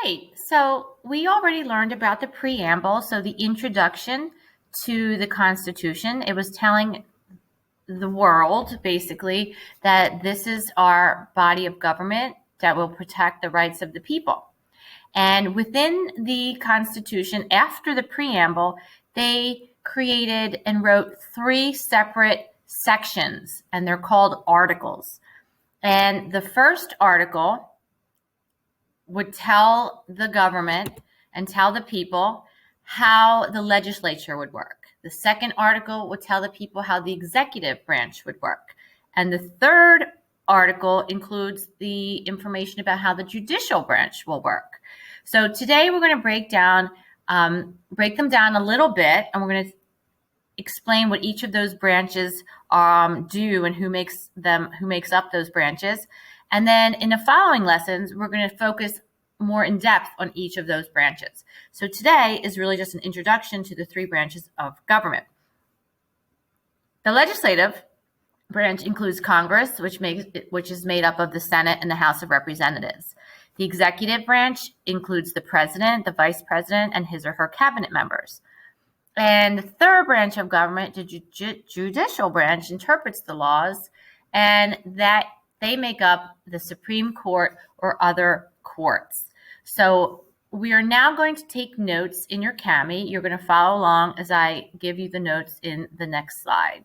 Right. So we already learned about the preamble, so the introduction to the Constitution. It was telling the world basically that this is our body of government that will protect the rights of the people. And within the Constitution, after the preamble, they created and wrote three separate sections, and they're called articles. And the first article would tell the government and tell the people how the legislature would work. The second article would tell the people how the executive branch would work. And the third article includes the information about how the judicial branch will work. So today we're going to break them down a little bit, and we're going to explain what each of those branches do and who makes up those branches. And then in the following lessons, we're going to focus more in depth on each of those branches. So today is really just an introduction to the three branches of government. The legislative branch includes Congress, which is made up of the Senate and the House of Representatives. The executive branch includes the president, the vice president, and his or her cabinet members. And the third branch of government, the judicial branch, interprets the laws, and that they make up the Supreme Court or other courts. So we are now going to take notes in your CAMI. You're going to follow along as I give you the notes in the next slide.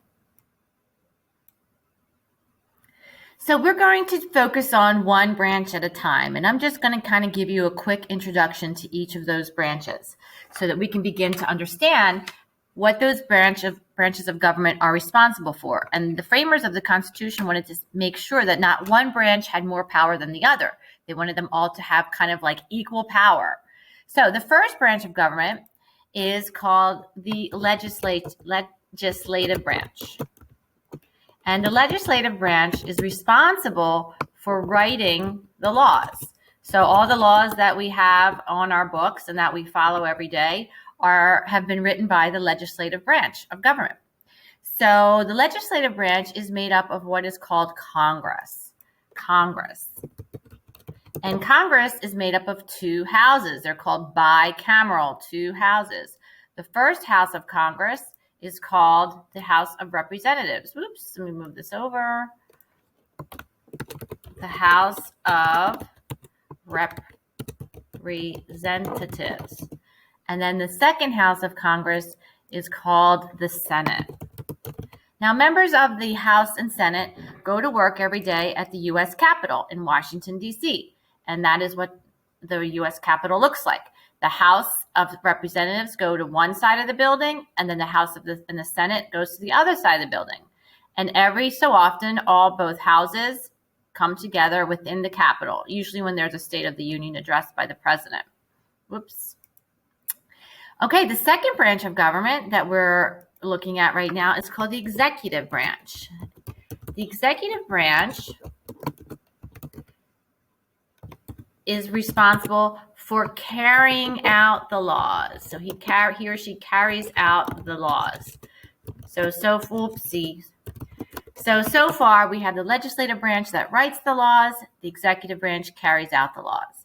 So we're going to focus on one branch at a time, and I'm just going to kind of give you a quick introduction to each of those branches so that we can begin to understand what those branches of government are responsible for. And the framers of the Constitution wanted to make sure that not one branch had more power than the other. They wanted them all to have kind of like equal power. So the first branch of government is called the legislative branch. And the legislative branch is responsible for writing the laws. So all the laws that we have on our books and that we follow every day have been written by the legislative branch of government. So the legislative branch is made up of what is called Congress. And Congress is made up of two houses. They're called bicameral, two houses. The first house of Congress is called the House of Representatives. Oops, let me move this over. The House of Representatives. And then the second house of Congress is called the Senate. Now, members of the House and Senate go to work every day at the U.S. Capitol in Washington, D.C., and that is what the U.S. Capitol looks like. The House of Representatives go to one side of the building, and then the and the Senate goes to the other side of the building. And every so often, both houses come together within the Capitol, usually when there's a State of the Union address by the president. Whoops. Okay, the second branch of government that we're looking at right now is called the executive branch. The executive branch is responsible for carrying out the laws. So he or she carries out the laws. So far we have the legislative branch that writes the laws. The executive branch carries out the laws.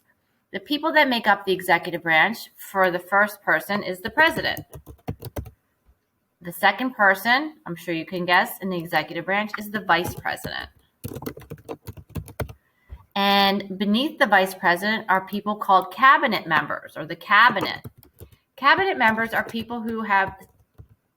The people that make up the executive branch for the first person is the president. The second person, I'm sure you can guess, in the executive branch is the vice president. And beneath the vice president are people called cabinet members, or the cabinet. Cabinet members are people who have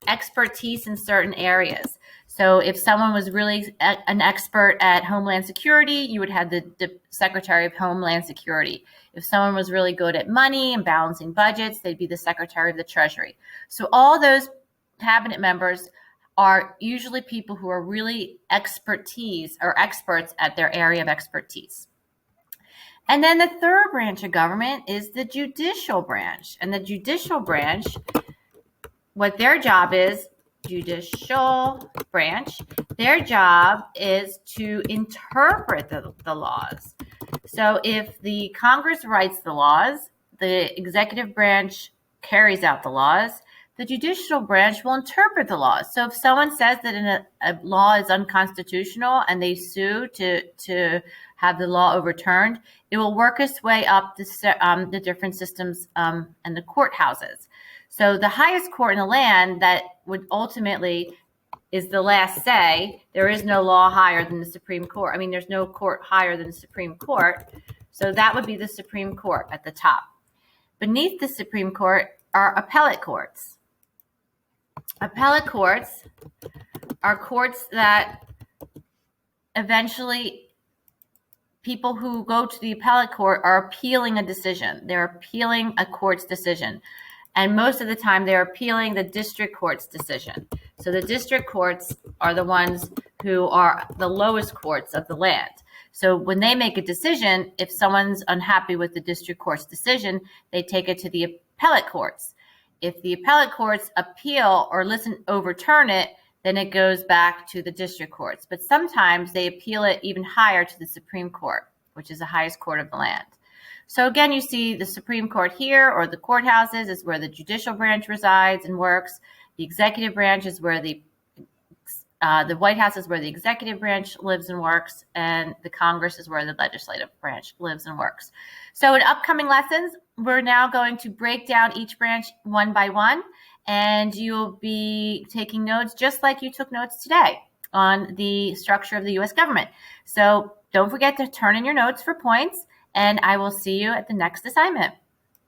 expertise in certain areas. So if someone was really an expert at Homeland Security, you would have the Secretary of Homeland Security. If someone was really good at money and balancing budgets, they'd be the Secretary of the Treasury. So all those cabinet members are usually people who are really experts at their area of expertise. And then the third branch of government is the judicial branch. And the judicial branch, what their job is, their job is to interpret the laws. So if the Congress writes the laws, the executive branch carries out the laws, the judicial branch will interpret the laws. So if someone says that a law is unconstitutional and they sue to have the law overturned, it will work its way up the different systems and the courthouses. So the highest court in the land that would ultimately is the last say. There is no law higher than the Supreme Court. I mean, there's no court higher than the Supreme Court. So that would be the Supreme Court at the top. Beneath the Supreme Court are appellate courts. Appellate courts are courts that eventually people who go to the appellate court are appealing a decision. They're appealing a court's decision. And most of the time, they're appealing the district court's decision. So the district courts are the ones who are the lowest courts of the land. So when they make a decision, if someone's unhappy with the district court's decision, they take it to the appellate courts. If the appellate courts appeal or overturn it, then it goes back to the district courts. But sometimes they appeal it even higher to the Supreme Court, which is the highest court of the land. So again, you see the Supreme Court here, or the courthouses, is where the judicial branch resides and works. The executive branch is where the White House is where the executive branch lives and works, and the Congress is where the legislative branch lives and works. So in upcoming lessons, we're now going to break down each branch one by one, and you'll be taking notes just like you took notes today on the structure of the U.S. government. So don't forget to turn in your notes for points, and I will see you at the next assignment.